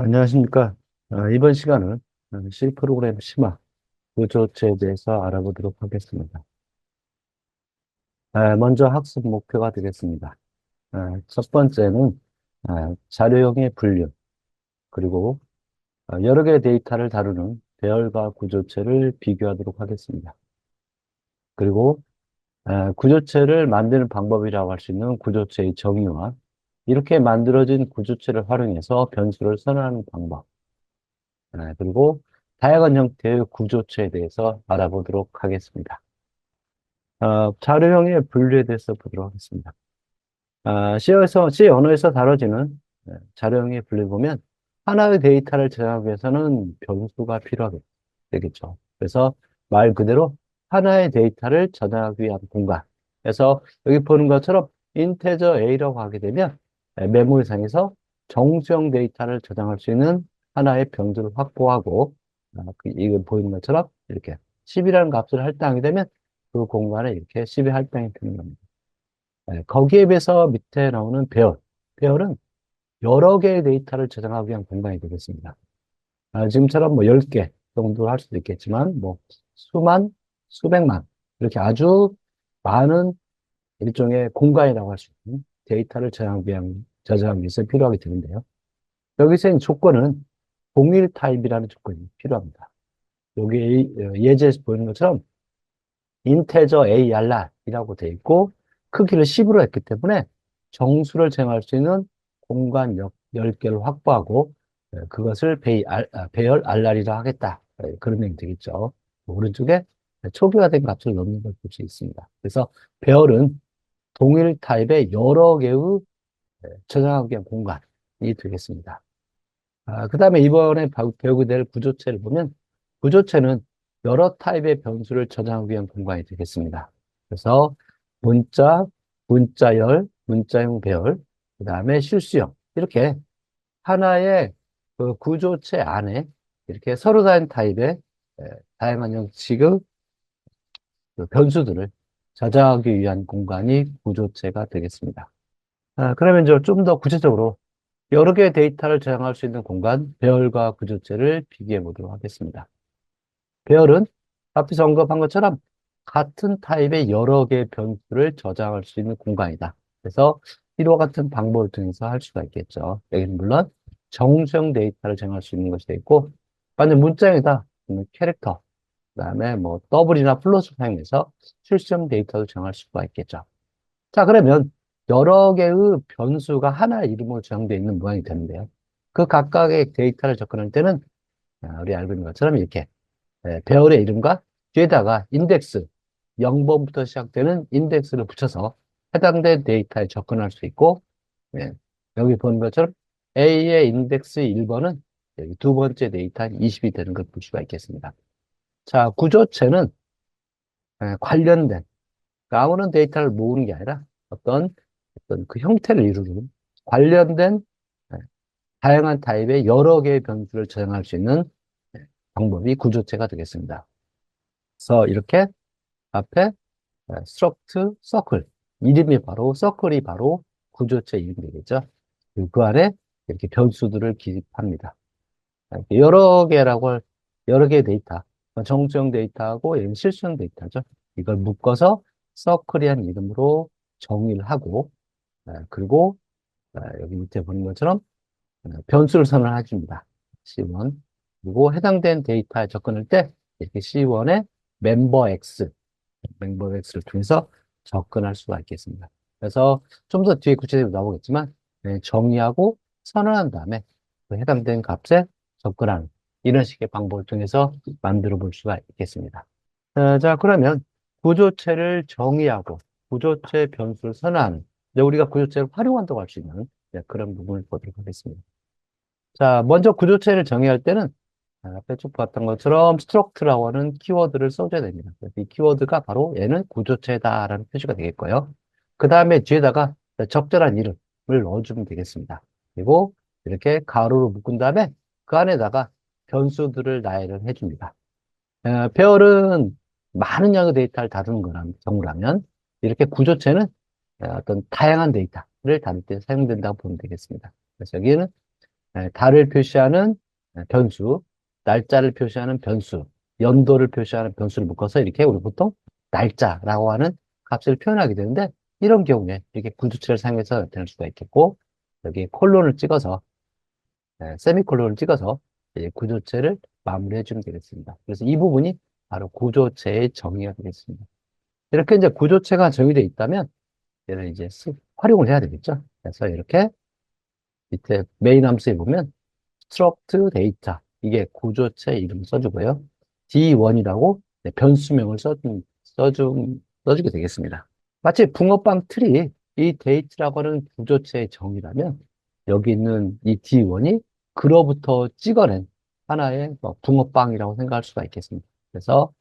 안녕하십니까. 이번 시간은 C 프로그램 심화 구조체에 대해서 알아보도록 하겠습니다. 먼저 학습 목표가 되겠습니다. 첫 번째는 자료형의 분류, 그리고 여러 개의 데이터를 다루는 배열과 구조체를 비교하도록 하겠습니다. 그리고 구조체를 만드는 방법이라고 할 수 있는 구조체의 정의와 이렇게 만들어진 구조체를 활용해서 변수를 선언하는 방법, 그리고 다양한 형태의 구조체에 대해서 알아보도록 하겠습니다. 자료형의 분류에 대해서 보도록 하겠습니다. C 언어에서 다뤄지는 자료형의 분류 보면 하나의 데이터를 저장하기 위해서는 변수가 필요하게 되겠죠. 그래서 말 그대로 하나의 데이터를 저장하기 위한 공간. 그래서 여기 보는 것처럼 인테저 A라고 하게 되면 메모리상에서 정수형 데이터를 저장할 수 있는 하나의 변수를 확보하고 이거 보이는 것처럼 이렇게 10이라는 값을 할당하게 되면 그 공간에 이렇게 10이 할당이 되는 겁니다. 거기에 비해서 밑에 나오는 배열. 배열은 여러 개의 데이터를 저장하기 위한 공간이 되겠습니다. 지금처럼 뭐 10개 정도 할 수도 있겠지만, 뭐 수만, 수백만, 이렇게 아주 많은 일종의 공간이라고 할 수 있는 데이터를 저장하기 위해서 필요하게 되는데요. 여기서 이 조건은 동일 타입이라는 조건이 필요합니다. 여기 예제에서 보이는 것처럼 인테저 AR이라고 되어 있고 크기를 10으로 했기 때문에 정수를 정할 수 있는 공간 10개를 확보하고 그것을 배열 RR이라 하겠다. 그런 얘기 되겠죠. 오른쪽에 초기화된 값을 넣는 걸 볼 수 있습니다. 그래서 배열은 동일 타입의 여러 개의 저장하기 위한 공간이 되겠습니다. 그 다음에 이번에 배우게 될 구조체를 보면 구조체는 여러 타입의 변수를 저장하기 위한 공간이 되겠습니다. 그래서 문자, 문자열, 문자형 배열, 그 다음에 실수형 이렇게 하나의 그 구조체 안에 이렇게 서로 다른 타입의 다양한 형식의 그 변수들을 저장하기 위한 공간이 구조체가 되겠습니다. 그러면 이제 좀 더 구체적으로 여러 개의 데이터를 저장할 수 있는 공간, 배열과 구조체를 비교해 보도록 하겠습니다. 배열은 앞에서 언급한 것처럼 같은 타입의 여러 개의 변수를 저장할 수 있는 공간이다. 그래서 이와 같은 방법을 통해서 할 수가 있겠죠. 여기는 물론 정수형 데이터를 저장할 수 있는 것이 되어 있고, 완전 문자형이다. 그러면 캐릭터, 그다음에 뭐 더블이나 플러스 사용해서 실수형 데이터도 정할 수가 있겠죠. 자, 그러면 여러 개의 변수가 하나의 이름으로 저장되어 있는 모양이 되는데요. 그 각각의 데이터를 접근할 때는 우리 알고 있는 것처럼 이렇게 배열의 이름과 뒤에다가 인덱스, 0번부터 시작되는 인덱스를 붙여서 해당된 데이터에 접근할 수 있고, 예, 여기 보는 것처럼 A의 인덱스 1번은 여기 두 번째 데이터인 20이 되는 걸 볼 수가 있겠습니다. 자, 구조체는 관련된, 그러니까 아무런 데이터를 모으는 게 아니라 어떤 그 형태를 이루는 관련된 예, 다양한 타입의 여러 개의 변수를 저장할 수 있는 방법이 구조체가 되겠습니다. 그래서 이렇게 앞에 struct, circle 이름이 바로 circle이 바로 구조체 이름이 되겠죠. 그리고 그 안에 이렇게 변수들을 기입합니다. 이렇게 여러 개의 데이터, 정수형 데이터하고 실수형 데이터죠. 이걸 묶어서 circle이한 이름으로 정의를 하고 그리고 여기 밑에 보는 것처럼 변수를 선언해 줍니다. C1. 그리고 해당된 데이터에 접근할 때 이렇게 C1에 멤버 X를 통해서 접근할 수가 있겠습니다. 그래서 좀 더 뒤에 구체적으로 나오겠지만 정의하고 선언한 다음에 그 해당된 값에 접근하는 이런 식의 방법을 통해서 만들어 볼 수가 있겠습니다. 자, 그러면 구조체를 정의하고 구조체 변수를 선언하는 이제 우리가 구조체를 활용한다고 할 수 있는 그런 부분을 보도록 하겠습니다. 자, 먼저 구조체를 정의할 때는 앞에 쭉 봤던 것처럼 struct라고 하는 키워드를 써줘야 됩니다. 그래서 이 키워드가 바로 얘는 구조체다라는 표시가 되겠고요. 그 다음에 뒤에다가 적절한 이름을 넣어주면 되겠습니다. 그리고 이렇게 가로로 묶은 다음에 그 안에다가 변수들을 나열을 해줍니다. 배열은 많은 양의 데이터를 다루는 경우라면 이렇게 구조체는 어떤 다양한 데이터를 다룰 때 사용된다고 보면 되겠습니다. 그래서 여기는 달을 표시하는 변수, 날짜를 표시하는 변수, 연도를 표시하는 변수를 묶어서 이렇게 우리 보통 날짜라고 하는 값을 표현하게 되는데 이런 경우에 이렇게 구두체를 사용해서 나타낼 수가 있겠고 여기 콜론을 찍어서 세미콜론을 찍어서 이제 구조체를 마무리해 주면 되겠습니다. 그래서 이 부분이 바로 구조체의 정의가 되겠습니다. 이렇게 이제 구조체가 정의되어 있다면 얘를 이제 활용을 해야 되겠죠. 그래서 이렇게 밑에 메인 함수에 보면 struct data 이게 구조체 이름 써주고요. D1이라고 변수명을 써주게 되겠습니다. 마치 붕어빵 틀이 이 데이트라고 하는 구조체의 정의라면 여기 있는 이 D1이 그로부터 찍어낸 하나의 뭐 붕어빵이라고 생각할 수가 있겠습니다. 그래서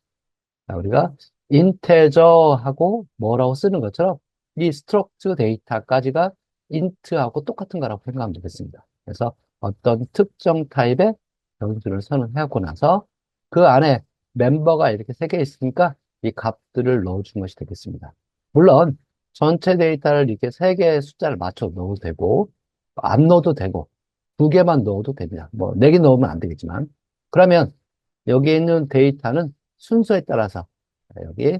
자, 우리가 인테저하고 뭐라고 쓰는 것처럼 이 스트럭트 데이터까지가 int하고 똑같은 거라고 생각하면 되겠습니다. 그래서 어떤 특정 타입의 변수를 선언하고 나서 그 안에 멤버가 이렇게 세 개 있으니까 이 값들을 넣어준 것이 되겠습니다. 물론 전체 데이터를 이렇게 세 개의 숫자를 맞춰 넣어도 되고 안 넣어도 되고 두 개만 넣어도 됩니다. 뭐 네 개 넣으면 안 되겠지만 그러면 여기 있는 데이터는 순서에 따라서 여기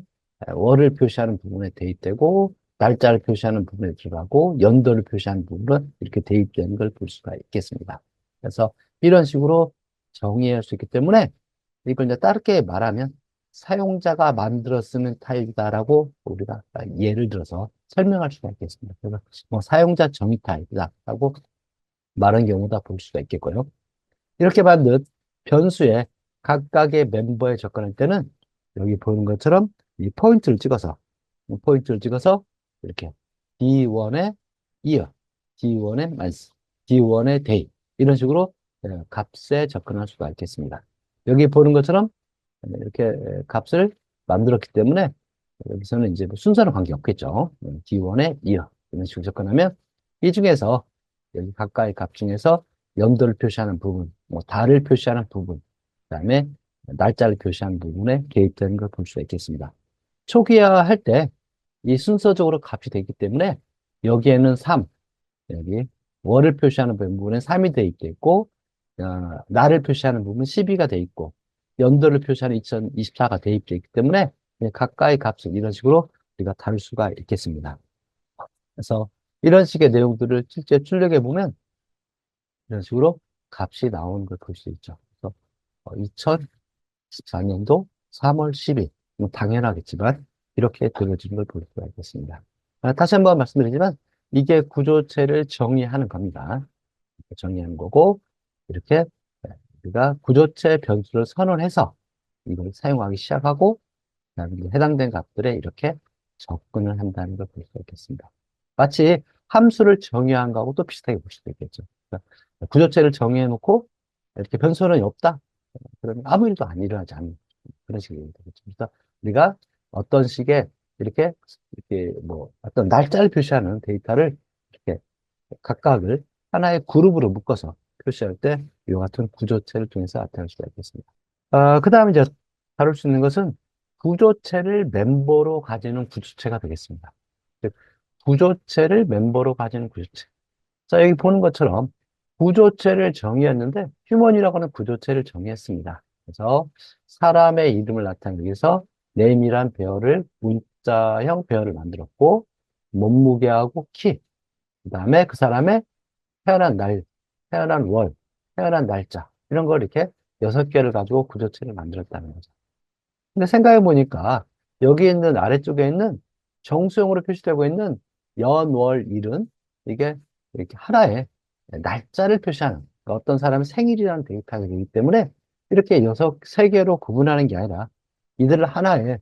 월을 표시하는 부분에 대입되고 날짜를 표시하는 부분에 들어가고 연도를 표시하는 부분은 이렇게 대입되는 걸 볼 수가 있겠습니다. 그래서 이런 식으로 정의할 수 있기 때문에 이걸 이제 다르게 말하면 사용자가 만들어 쓰는 타입이다라고 우리가 예를 들어서 설명할 수가 있겠습니다. 그래서 뭐 사용자 정의 타입이다라고 말하는 경우다 볼 수가 있겠고요. 이렇게 만든 변수에 각각의 멤버에 접근할 때는 여기 보이는 것처럼 이 포인트를 찍어서 이렇게 D1의 year, D1의 month, D1의 day 이런 식으로 값에 접근할 수가 있겠습니다. 여기 보는 것처럼 이렇게 값을 만들었기 때문에 여기서는 이제 뭐 순서는 관계없겠죠. D1의 year 이런 식으로 접근하면 이 중에서 여기 가까이 값 중에서 연도를 표시하는 부분, 뭐 달을 표시하는 부분, 그다음에 날짜를 표시하는 부분에 개입되는 걸 볼 수가 있겠습니다. 초기화할 때 이 순서적으로 값이 되기 때문에 여기에는 3, 여기 월을 표시하는 부분에 3이 돼 있겠고, 날을 표시하는 부분은 12가 돼 있고, 연도를 표시하는 2024가 대입되어 있기 때문에 가까이 값을 이런 식으로 우리가 다룰 수가 있겠습니다. 그래서 이런 식의 내용들을 실제 출력해 보면 이런 식으로 값이 나오는 걸 볼 수 있죠. 그래서 2014년도 3월 10일, 뭐 당연하겠지만 이렇게 되어지는 걸 볼 수가 있겠습니다. 다시 한번 말씀드리지만 이게 구조체를 정의하는 겁니다. 정의하는 거고 이렇게 우리가 구조체 변수를 선언해서 이걸 사용하기 시작하고 그다음에 이제 해당된 값들에 이렇게 접근을 한다는 걸 볼 수가 있겠습니다. 마치 함수를 정의한 거하고 또 비슷하게 볼 수도 있겠죠. 그러니까 구조체를 정의해 놓고 이렇게 변수는 없다. 그러면 아무 일도 안 일어나지 않는 그런 식이 되겠죠. 그래서 우리가 어떤 식의 이렇게 뭐 어떤 날짜를 표시하는 데이터를 이렇게 각각을 하나의 그룹으로 묶어서 표시할 때 이와 같은 구조체를 통해서 나타낼 수가 있겠습니다. 그 다음에 이제 다룰 수 있는 것은 구조체를 멤버로 가지는 구조체가 되겠습니다. 즉, 구조체를 멤버로 가지는 구조체. 자, 여기 보는 것처럼 구조체를 정의했는데 휴먼이라고 하는 구조체를 정의했습니다. 그래서 사람의 이름을 나타내기 위해서 네임이란 배열을 문자형 배열을 만들었고 몸무게하고 키, 그다음에 그 사람의 태어난 날, 태어난 월, 태어난 날짜 이런 걸 이렇게 6개를 가지고 구조체를 만들었다는 거죠. 근데 생각해 보니까 여기 있는 아래쪽에 있는 정수형으로 표시되고 있는 연, 월, 일은 이게 이렇게 하나의 날짜를 표시하는 그러니까 어떤 사람의 생일이라는 데이터가 되기 때문에 이렇게 세 개로 구분하는 게 아니라 이들을 하나의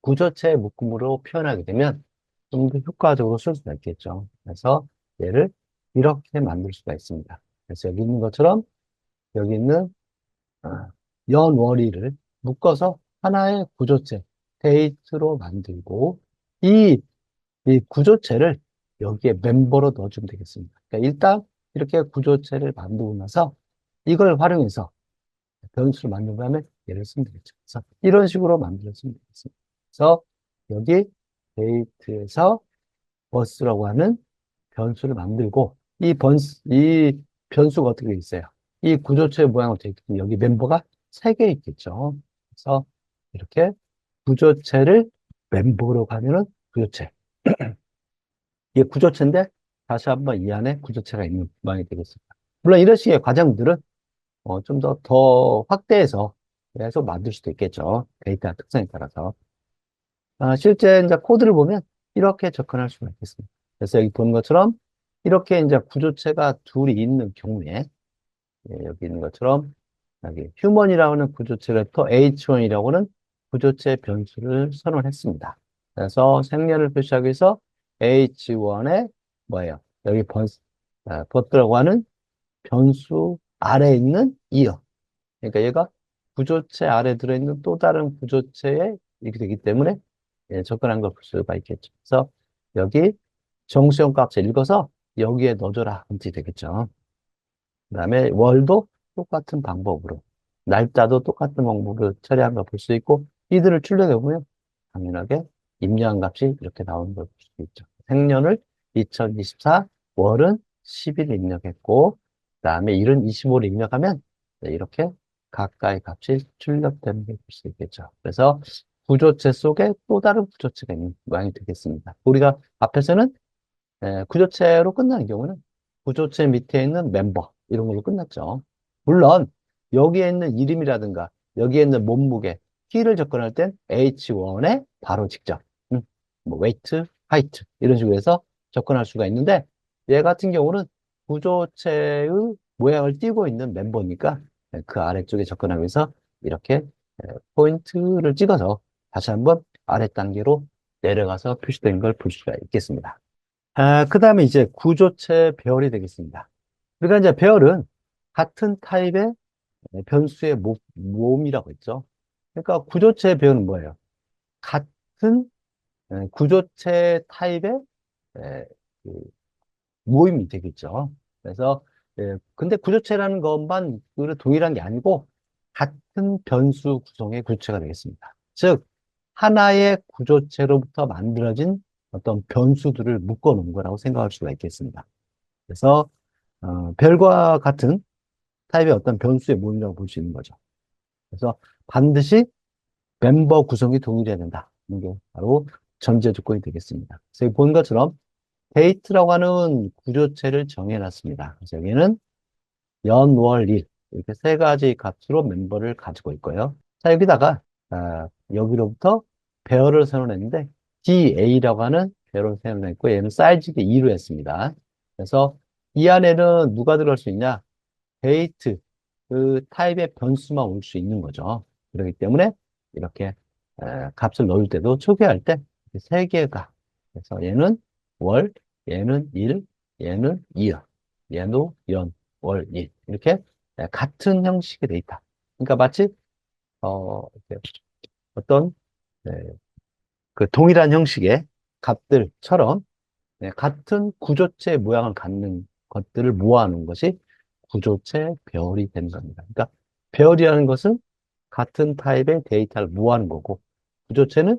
구조체 묶음으로 표현하게 되면 좀 더 효과적으로 쓸 수가 있겠죠. 그래서 얘를 이렇게 만들 수가 있습니다. 그래서 여기 있는 것처럼 여기 있는 연월일을 묶어서 하나의 구조체, 데이트로 만들고 이, 이 구조체를 여기에 멤버로 넣어주면 되겠습니다. 그러니까 일단 이렇게 구조체를 만들고 나서 이걸 활용해서 변수를 만든 다음에 얘를 쓰면 되겠죠. 그래서 이런 식으로 만들어주면 되겠습니다. 그래서 여기 데이트에서 버스라고 하는 변수를 만들고 이 변수가 어떻게 있어요? 이 구조체의 모양으로 되어 있기 때문에 여기 멤버가 3개 있겠죠. 그래서 이렇게 구조체를 멤버로 가면은 구조체. 이게 구조체인데 다시 한번 이 안에 구조체가 있는 모양이 되겠습니다. 물론 이런 식의 과정들은 좀 더 확대해서 계속 만들 수도 있겠죠. 데이터 특성에 따라서. 실제 이제 코드를 보면 이렇게 접근할 수가 있겠습니다. 그래서 여기 보는 것처럼 이렇게 이제 구조체가 둘이 있는 경우에 여기 있는 것처럼 여기 휴먼이라고 하는 구조체 벡터 H1이라고 하는 구조체 변수를 선언했습니다. 그래서 생년을 표시하기 위해서 H1에 뭐예요? 여기 버스라고 하는 변수 아래에 있는 이어. 그러니까 얘가 구조체 아래 들어있는 또 다른 구조체에 이렇게 되기 때문에 접근한 걸 볼 수가 있겠죠. 그래서 여기 정수형 값을 읽어서 여기에 넣어줘라. 이렇게 되겠죠. 그 다음에 월도 똑같은 방법으로, 날짜도 똑같은 방법으로 처리한 걸 볼 수 있고, 이들을 출력해보면 당연하게 입력한 값이 이렇게 나오는 걸 볼 수 있죠. 생년을 2024, 월은 10일 입력했고, 그 다음에 일은 25를 입력하면 이렇게 가까이 값이 출력되는 걸 볼 수 있겠죠. 그래서 구조체 속에 또 다른 구조체가 있는 모양이 되겠습니다. 우리가 앞에서는 구조체로 끝나는 경우는 구조체 밑에 있는 멤버 이런 걸로 끝났죠. 물론 여기에 있는 이름이라든가 여기에 있는 몸무게 키를 접근할 땐 H1에 바로 직접 뭐 weight, height 이런 식으로 해서 접근할 수가 있는데 얘 같은 경우는 구조체의 모양을 띠고 있는 멤버니까 그 아래쪽에 접근하면서 이렇게 포인트를 찍어서 다시 한번 아래 단계로 내려가서 표시된 걸 볼 수가 있겠습니다. 그 다음에 이제 구조체 배열이 되겠습니다. 그러니까 이제 배열은 같은 타입의 변수의 모음이라고 했죠. 그러니까 구조체 배열은 뭐예요? 같은 구조체 타입의 에, 그 모임이 되겠죠. 그래서 근데 구조체라는 것만 동일한 게 아니고 같은 변수 구성의 구조체가 되겠습니다. 즉 하나의 구조체로부터 만들어진 어떤 변수들을 묶어 놓은 거라고 생각할 수가 있겠습니다. 그래서 별과 같은 타입의 어떤 변수의 모임이라고 볼 수 있는 거죠. 그래서 반드시 멤버 구성이 동일해야 된다. 이게 바로 전제 조건이 되겠습니다. 그래서 여기 본 것처럼 데이트라고 하는 구조체를 정해놨습니다. 그래서 여기는 연, 월, 일 이렇게 3가지 값으로 멤버를 가지고 있고요. 자, 여기다가 여기로부터 배열을 선언했는데 DA라고 하는 배열을 선언했고 얘는 사이즈가 2로 했습니다. 그래서 이 안에는 누가 들어갈 수 있냐? 데이트, 그 타입의 변수만 올 수 있는 거죠. 그렇기 때문에 이렇게 값을 넣을 때도 초기화할 때 3개가 그래서 얘는 월, 얘는 일, 얘는 이어, 얘도 연, 월, 일 이렇게 같은 형식의 데이터. 그러니까 마치 이렇게 어떤 네, 그 동일한 형식의 값들처럼 같은 구조체 모양을 갖는 것들을 모아놓은 것이 구조체 배열이 되는 겁니다. 그러니까 배열이라는 것은 같은 타입의 데이터를 모아하는 거고, 구조체는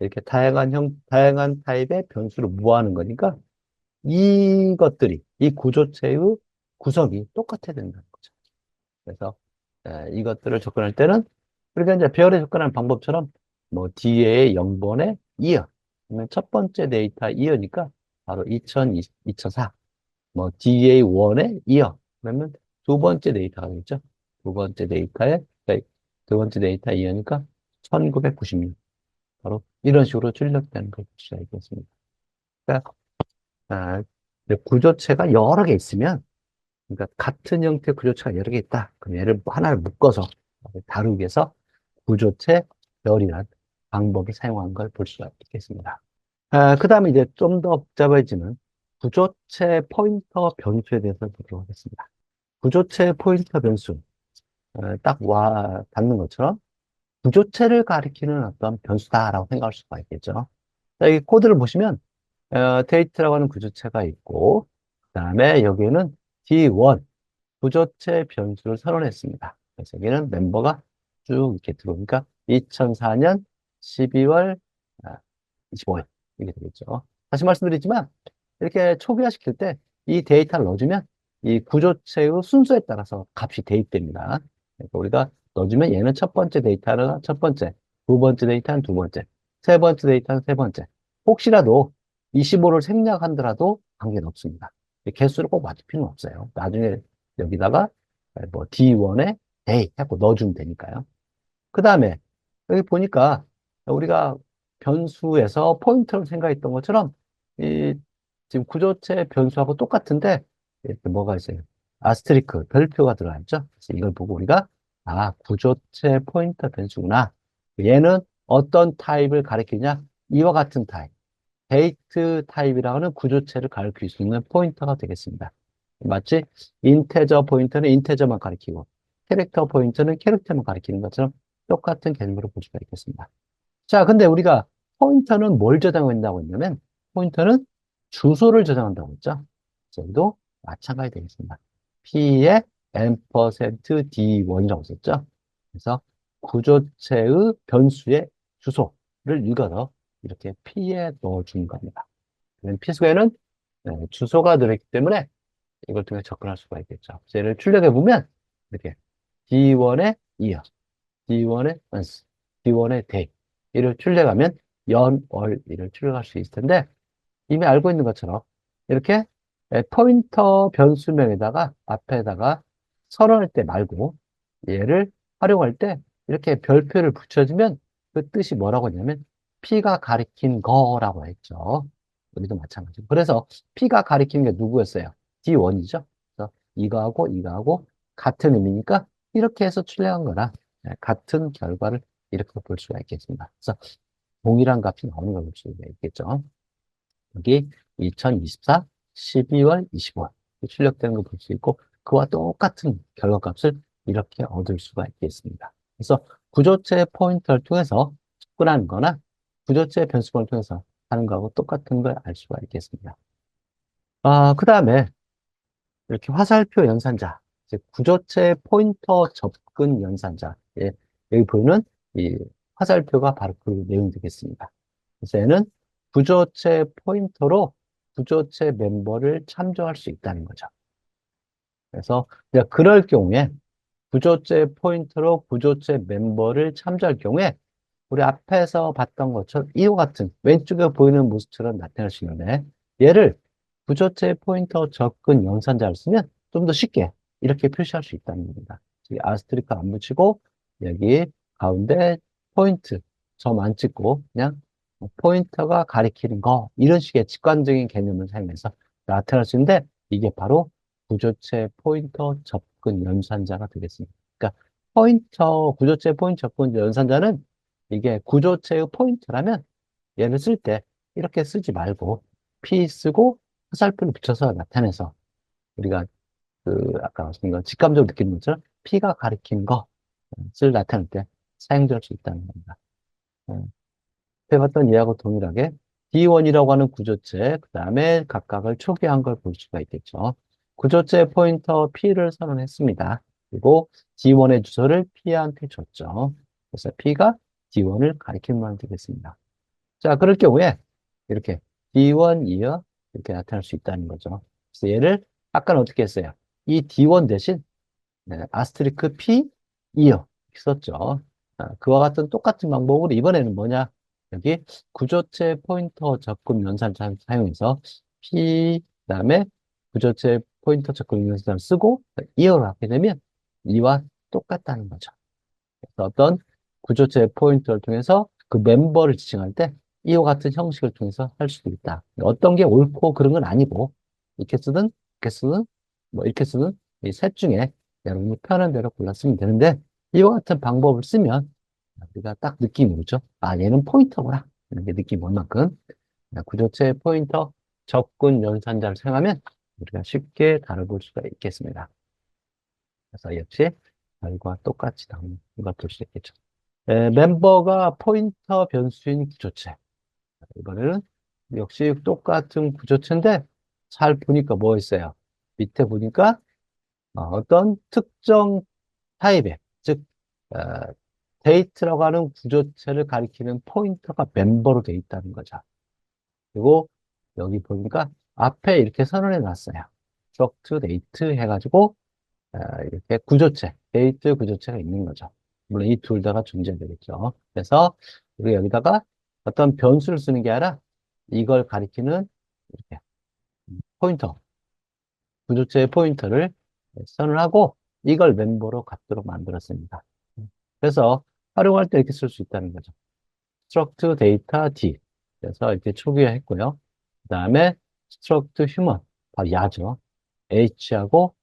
이렇게 다양한 타입의 변수를 모아하는 거니까 이것들이, 이 구조체의 구성이 똑같아야 된다는 거죠. 그래서 이것들을 접근할 때는 우리가 이제 배열에 접근하는 방법처럼 뭐 DA의 0번에 이어 그러면 첫 번째 데이터 이어니까 바로 2020, 2004. 뭐 DA1에 이어 그러면 두 번째 데이터가 되겠죠. 두 번째 데이터에 두 번째 데이터 이어니까 1996. 바로 이런 식으로 출력되는 걸 볼 수가 있겠습니다. 그러니까 근데 구조체가 여러 개 있으면 그러니까 같은 형태의 구조체가 여러 개 있다. 그럼 얘를 하나를 묶어서 다루기 위해서 구조체 별이라는 방법을 사용한 걸 볼 수가 있겠습니다. 그 다음에 이제 좀 더 복잡해지는 구조체 포인터 변수에 대해서 보도록 하겠습니다. 구조체 포인터 변수, 닿는 것처럼 구조체를 가리키는 어떤 변수다라고 생각할 수가 있겠죠. 자, 여기 코드를 보시면, 데이트라고 하는 구조체가 있고, 그 다음에 여기는 D1, 구조체 변수를 선언했습니다. 그래서 여기는 멤버가 쭉 이렇게 들어오니까 2004년 12월 25일 이게 되겠죠. 다시 말씀드리지만 이렇게 초기화시킬 때 이 데이터를 넣어주면 이 구조체의 순서에 따라서 값이 대입됩니다. 그러니까 우리가 넣어주면 얘는 첫 번째 데이터는 첫 번째, 두 번째 데이터는 두 번째, 세 번째 데이터는 세 번째. 혹시라도 25를 생략한더라도 관계는 없습니다. 개수를 꼭 맞출 필요는 없어요. 나중에 여기다가 뭐 D1에 데이 하고 넣어주면 되니까요. 그 다음에 여기 보니까 우리가 변수에서 포인터를 생각했던 것처럼 이 지금 구조체 변수하고 똑같은데 이렇게 뭐가 있어요? 아스테리크 별표가 들어가 있죠. 그래서 이걸 보고 우리가 아 구조체 포인터 변수구나. 얘는 어떤 타입을 가리키냐? 이와 같은 타입. 데이트 타입이라고 하는 구조체를 가리킬 수 있는 포인터가 되겠습니다. 마치 인테저 포인터는 인테저만 가리키고 캐릭터 포인터는 캐릭터만 가리키는 것처럼 똑같은 개념으로 볼 수가 있겠습니다. 자, 근데 우리가 포인터는 뭘 저장한다고 했냐면 포인터는 주소를 저장한다고 했죠. 여기도 마찬가지 되겠습니다. P의 n%d1이라고 썼죠. 그래서 구조체의 변수의 주소를 읽어서 이렇게 P에 넣어주는 겁니다. 그럼 P수에는 주소가 들어있기 때문에 이걸 통해 접근할 수가 있겠죠. 그래서 얘를 출력해 보면 이렇게 D1의 이어, D1의 month, D1의 day 이를 출력하면 연, 월 이를 출력할 수 있을 텐데 이미 알고 있는 것처럼 이렇게 포인터 변수명에다가 앞에다가 선언할 때 말고 얘를 활용할 때 이렇게 별표를 붙여주면 그 뜻이 뭐라고 했냐면 P가 가리킨 거라고 했죠. 여기도 마찬가지고. 그래서 P가 가리킨 게 누구였어요? D1이죠. 그래서 이거하고 같은 의미니까 이렇게 해서 출력한 거라 같은 결과를 이렇게 볼 수가 있겠습니다. 그래서 동일한 값이 나오는 걸 볼 수가 있겠죠. 여기 2024 12월 25일 출력되는 걸 볼 수 있고 그와 똑같은 결과값을 이렇게 얻을 수가 있겠습니다. 그래서 구조체 포인터를 통해서 접근하는 거나 구조체 변수를 통해서 하는 거하고 똑같은 걸 알 수가 있겠습니다. 그 다음에 이렇게 화살표 연산자, 이제 구조체 포인터 접근 연산자. 예, 여기 보이는 이 화살표가 바로 그 내용이 되겠습니다. 그래서 얘는 구조체 포인터로 구조체 멤버를 참조할 수 있다는 거죠. 그래서 이제 그럴 경우에 구조체 포인터로 구조체 멤버를 참조할 경우에 우리 앞에서 봤던 것처럼 이와 같은 왼쪽에 보이는 모습처럼 나타날 수 있는데 얘를 구조체 포인터 접근 연산자를 쓰면 좀 더 쉽게 이렇게 표시할 수 있다는 겁니다. 여기 아스테리크 안 붙이고 여기 가운데 포인트 점 안 찍고 그냥 포인터가 가리키는 거 이런 식의 직관적인 개념을 사용해서 나타날 수 있는데 이게 바로 구조체 포인터 접근 연산자가 되겠습니다. 그러니까 구조체 포인터 접근 연산자는 이게 구조체의 포인트라면 얘를 쓸 때 이렇게 쓰지 말고 P 쓰고 화살표를 붙여서 나타내서 우리가 아까 말씀드린 건 직감적으로 느끼는 것처럼 P가 가리킨 것을 나타낼 때 사용될 수 있다는 겁니다. 해봤던 예하고 동일하게 D1이라고 하는 구조체, 그 다음에 각각을 초기화한 걸 볼 수가 있겠죠. 구조체 포인터 P를 선언했습니다. 그리고 D1의 주소를 P한테 줬죠. 그래서 P가 D1을 가리키면 되겠습니다. 자, 그럴 경우에 이렇게 D1 이어 이렇게 나타날 수 있다는 거죠. 그래서 얘를 아까는 어떻게 했어요? 이 D1 대신 아스테리크 P 이어 썼죠. 그와 같은 똑같은 방법으로 이번에는 뭐냐? 여기 구조체 포인터 접근 연산을 사용해서 P 그다음에 구조체 포인터 접근 연산을 쓰고 이어를 하게 되면 이와 똑같다는 거죠. 그래서 어떤 구조체 포인터를 통해서 그 멤버를 지칭할 때 이와 같은 형식을 통해서 할 수도 있다. 어떤 게 옳고 그런 건 아니고 이렇게 쓰든 이렇게 쓰든 뭐 이렇게 쓰든 이 셋 중에 여러분이 편한 대로 골랐으면 되는데 이와 같은 방법을 쓰면 우리가 딱 느낌이 오죠. 아 얘는 포인터구나. 이런 게 느낌이 올 만큼 구조체 포인터 접근 연산자를 사용하면 우리가 쉽게 다뤄볼 수가 있겠습니다. 그래서 역시 결과 똑같이 나오는 걸 볼 수 있겠죠. 멤버가 포인터 변수인 구조체. 이번에는 역시 똑같은 구조체인데 잘 보니까 뭐 있어요? 밑에 보니까 어떤 특정 타입의, 즉 어, 데이트라고 하는 구조체를 가리키는 포인터가 멤버로 되어 있다는 거죠. 그리고 여기 보니까 앞에 이렇게 선언해 놨어요. struct date 해가지고 이렇게 구조체, 데이트 구조체가 있는 거죠. 물론 이 둘 다가 존재되겠죠. 그래서 우리 여기다가 어떤 변수를 쓰는 게 아니라 이걸 가리키는 이렇게 포인터, 구조체의 포인터를 선을 하고 이걸 멤버로 갖도록 만들었습니다. 그래서 활용할 때 이렇게 쓸 수 있다는 거죠. struct data D. 그래서 이렇게 초기화했고요. 그 다음에 struct human. 바로 야죠. H하고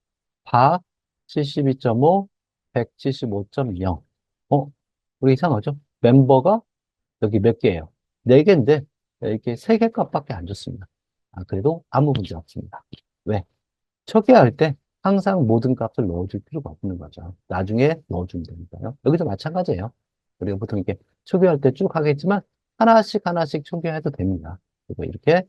바 72.5, 175.0. 우리 이상하죠? 멤버가 여기 몇 개예요? 네 개인데 이렇게 세 개 값밖에 안 줬습니다. 그래도 아무 문제 없습니다. 왜? 초기화할 때 항상 모든 값을 넣어줄 필요가 없는 거죠. 나중에 넣어주면 되니까요. 여기도 마찬가지예요. 우리가 보통 이렇게 초기화할 때 쭉 하겠지만 하나씩 하나씩 초기화해도 됩니다. 그리고 이렇게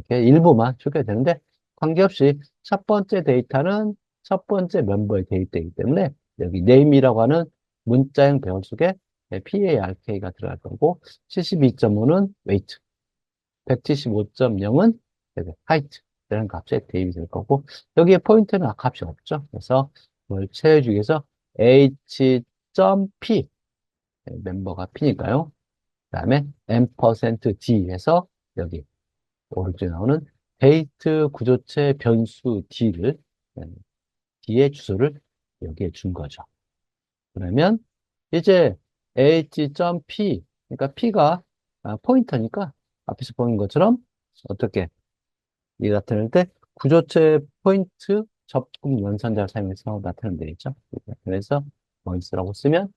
일부만 초기화되는데 관계없이 첫 번째 데이터는 첫 번째 멤버의 데이터이기 때문에 여기 name이라고 하는 문자형 배열 속에 PARK가 들어갈 거고 72.5는 weight, 175.0은 height 이라는 값에 대입이 될 거고 여기에 포인트는 값이 없죠. 그래서 이걸 채워주기 위해서 h.p 멤버가 p니까요. 그 다음에 %d 해서 여기 오른쪽에 나오는 데이트 구조체 변수 d를 d의 주소를 여기에 준 거죠. 그러면 이제 h.p 그러니까 p가 포인터니까 앞에서 보는 것처럼 어떻게 이 나타낼 때 구조체 포인트 접근 연산자를 사용해서 나타내면 되겠죠. 그래서 voice라고 쓰면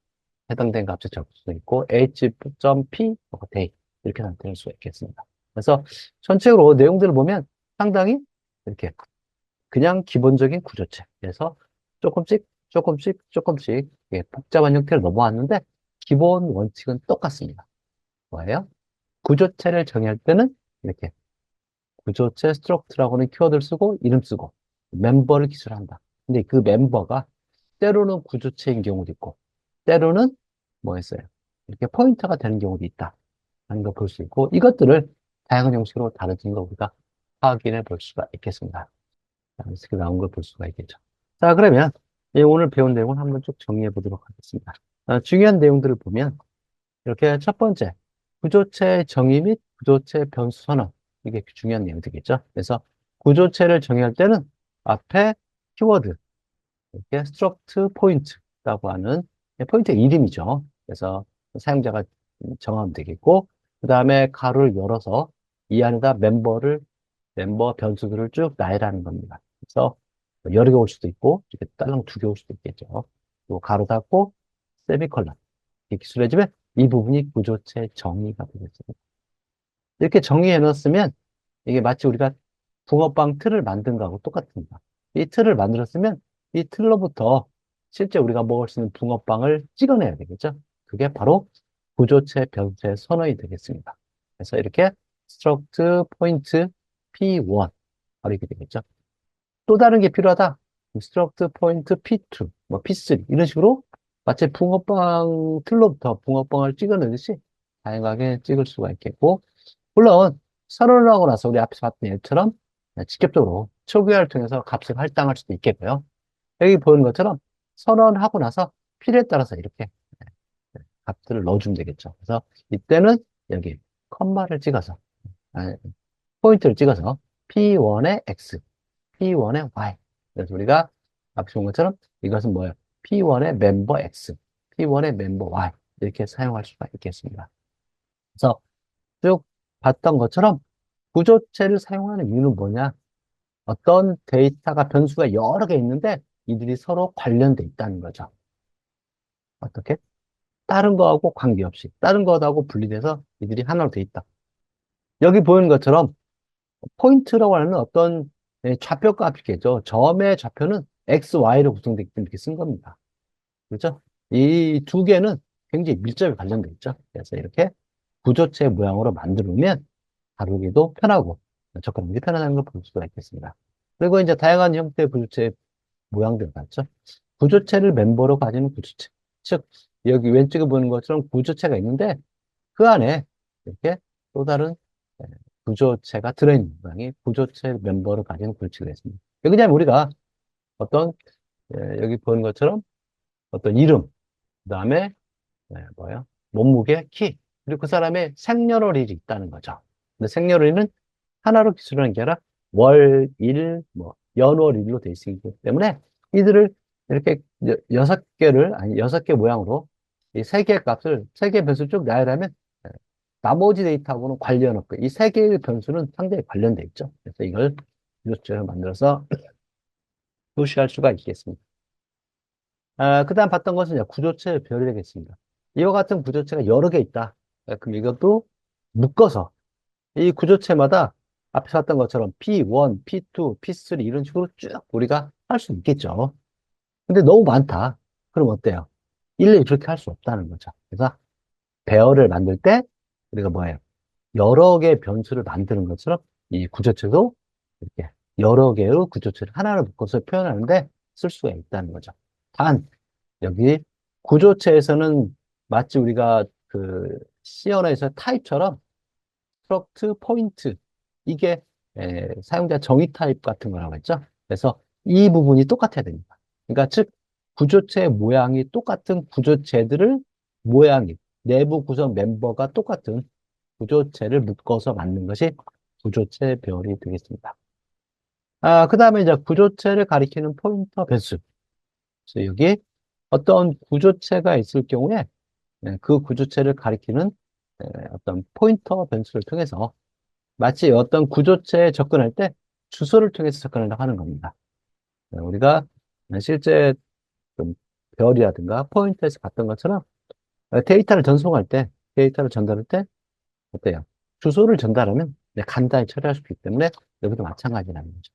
해당된 값에 적을 수 있고 h.p day 이렇게 나타낼 수가 있겠습니다. 그래서 전체적으로 내용들을 보면 상당히 이렇게 그냥 기본적인 구조체. 그래서 조금씩 복잡한 형태로 넘어왔는데 기본 원칙은 똑같습니다. 뭐예요? 구조체를 정의할 때는 이렇게 구조체 스트럭트라고 하는 키워드를 쓰고 이름 쓰고 멤버를 기술한다. 근데 그 멤버가 때로는 구조체인 경우도 있고 때로는 뭐였어요? 이렇게 포인터가 되는 경우도 있다. 하는 걸 볼 수 있고 이것들을 다양한 형식으로 다뤄진 거 우리가 확인해 볼 수가 있겠습니다. 이렇게 나온 걸 볼 수가 있겠죠. 자, 그러면 오늘 배운 내용을 한번 쭉 정리해 보도록 하겠습니다. 중요한 내용들을 보면 이렇게 첫 번째, 구조체 정의 및 구조체 변수 선언. 이게 중요한 내용들이겠죠. 그래서 구조체를 정의할 때는 앞에 키워드, 이렇게 struct point라고 하는 포인트 이름이죠. 그래서 사용자가 정하면 되겠고, 그 다음에 가로를 열어서 이 안에다 멤버 변수들을 쭉 나열하는 겁니다. 그래서 여러 개 올 수도 있고, 이렇게 딸랑 두 개 올 수도 있겠죠. 또 가로 닫고, 세미콜론. 이렇게 기술해주면 이 부분이 구조체 정의가 되겠습니다. 이렇게 정의해 놓았으면 이게 마치 우리가 붕어빵 틀을 만든 거하고 똑같습니다. 이 틀을 만들었으면 이 틀로부터 실제 우리가 먹을 수 있는 붕어빵을 찍어내야 되겠죠. 그게 바로 구조체 변수의 선언이 되겠습니다. 그래서 이렇게 struct point P1 바로 이렇게 되겠죠. 또 다른 게 필요하다. struct point P2, 뭐 P3 이런 식으로 마치 붕어빵 틀로부터 붕어빵을 찍어내듯이 다양하게 찍을 수가 있겠고 물론 선언을 하고 나서 우리 앞에서 봤던 예처럼 직접적으로 초기화를 통해서 값을 할당할 수도 있겠고요. 여기 보이는 것처럼 선언하고 나서 필요에 따라서 이렇게 값들을 넣어주면 되겠죠. 그래서 이때는 여기 컴마를 찍어서 포인트를 찍어서 P1의 X, P1의 Y. 그래서 우리가 앞에 본 것처럼 이것은 뭐예요? P1의 멤버 X, P1의 멤버 Y 이렇게 사용할 수가 있겠습니다. 그래서 쭉 봤던 것처럼 구조체를 사용하는 이유는 뭐냐? 어떤 데이터가 변수가 여러 개 있는데 이들이 서로 관련돼 있다는 거죠. 어떻게? 다른 거하고 관계없이 다른 거하고 분리돼서 이들이 하나로 돼 있다. 여기 보이는 것처럼 포인트라고 하는 어떤 좌표가 값이겠죠. 점의 좌표는 x, y로 구성되기 때문에 이렇게 쓴 겁니다. 그렇죠? 이 두 개는 굉장히 밀접하게 관련돼 있죠. 그래서 이렇게 구조체 모양으로 만들면 다루기도 편하고 접근하기 편하다는 걸 볼 수가 있겠습니다. 그리고 이제 다양한 형태의 구조체 모양들 같죠. 구조체를 멤버로 가지는 구조체. 즉, 여기 왼쪽에 보는 것처럼 구조체가 있는데 그 안에 이렇게 또 다른 구조체가 들어있는 모양이 구조체 멤버를 가지는 구조체가 있습니다. 왜냐하면 우리가 어떤, 여기 보는 것처럼 어떤 이름, 그 다음에, 뭐야? 몸무게, 키, 그리고 그 사람의 생년월일이 있다는 거죠. 근데 생년월일은 하나로 기술하는 게 아니라 월, 일, 뭐, 연월일로 돼 있기 때문에 이들을 이렇게 여섯 개를, 아니, 여섯 개 모양으로 이 세 개의 값을, 세 개의 변수를 쭉 나열하면 나머지 데이터하고는 관련 없고 이 세 개의 변수는 상당히 관련돼 있죠. 그래서 이걸 구조체를 만들어서 표시할 수가 있겠습니다. 그 다음 봤던 것은 이제 구조체 별이 되겠습니다. 이와 같은 구조체가 여러 개 있다. 그럼 이것도 묶어서 이 구조체마다 앞에서 봤던 것처럼 P1, P2, P3 이런 식으로 쭉 우리가 할 수 있겠죠. 근데 너무 많다. 그럼 어때요? 일일이 그렇게 할 수 없다는 거죠. 그래서 배열을 만들 때 우리가 뭐예요? 여러 개의 변수를 만드는 것처럼 이 구조체도 이렇게 여러 개의 구조체를 하나로 묶어서 표현하는데 쓸 수가 있다는 거죠. 단, 여기 구조체에서는 마치 우리가 그 C 언어에서 타입처럼 스트럭트, 포인트 이게 사용자 정의 타입 같은 거라고 했죠. 그래서 이 부분이 똑같아야 됩니다. 그러니까 즉 구조체 모양이 똑같은 구조체들을 모양이 내부 구성 멤버가 똑같은 구조체를 묶어서 만든 것이 구조체 별이 되겠습니다. 그 다음에 이제 구조체를 가리키는 포인터 변수. 그래서 여기 어떤 구조체가 있을 경우에 그 구조체를 가리키는 어떤 포인터 변수를 통해서 마치 어떤 구조체에 접근할 때 주소를 통해서 접근하려고 하는 겁니다. 우리가 실제 좀 별이라든가 포인터에서 봤던 것처럼 데이터를 전송할 때, 데이터를 전달할 때 어때요? 주소를 전달하면 간단히 처리할 수 있기 때문에 여기도 마찬가지라는 거죠.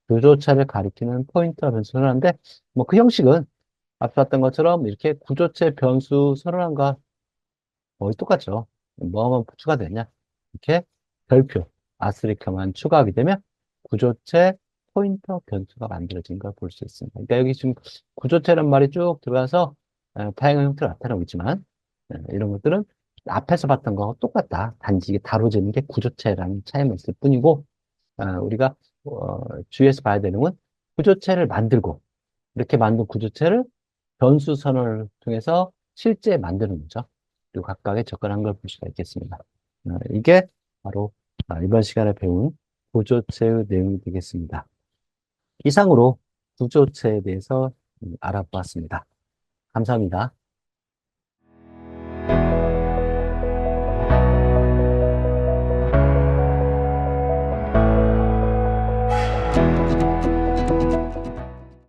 구조체를 가리키는 포인터 변수 선언하는데 뭐 그 형식은 앞서 봤던 것처럼 이렇게 구조체 변수 선언한과 거의 똑같죠. 뭐만 추가되냐? 이렇게 별표, 아스테리크만 추가하게 되면 구조체 포인터 변수가 만들어진 걸 볼 수 있습니다. 그러니까 여기 지금 구조체란 말이 쭉 들어가서 다양한 형태로 나타나고 있지만 이런 것들은 앞에서 봤던 거하고 똑같다. 단지 이게 다뤄지는 게 구조체라는 차이만 있을 뿐이고 우리가 주의해서 봐야 되는 건 구조체를 만들고 이렇게 만든 구조체를 변수 선언을 통해서 실제 만드는 거죠. 그리고 각각의 접근한 걸 볼 수가 있겠습니다. 이게 바로 이번 시간에 배운 구조체의 내용이 되겠습니다. 이상으로 구조체에 대해서 알아보았습니다. 감사합니다.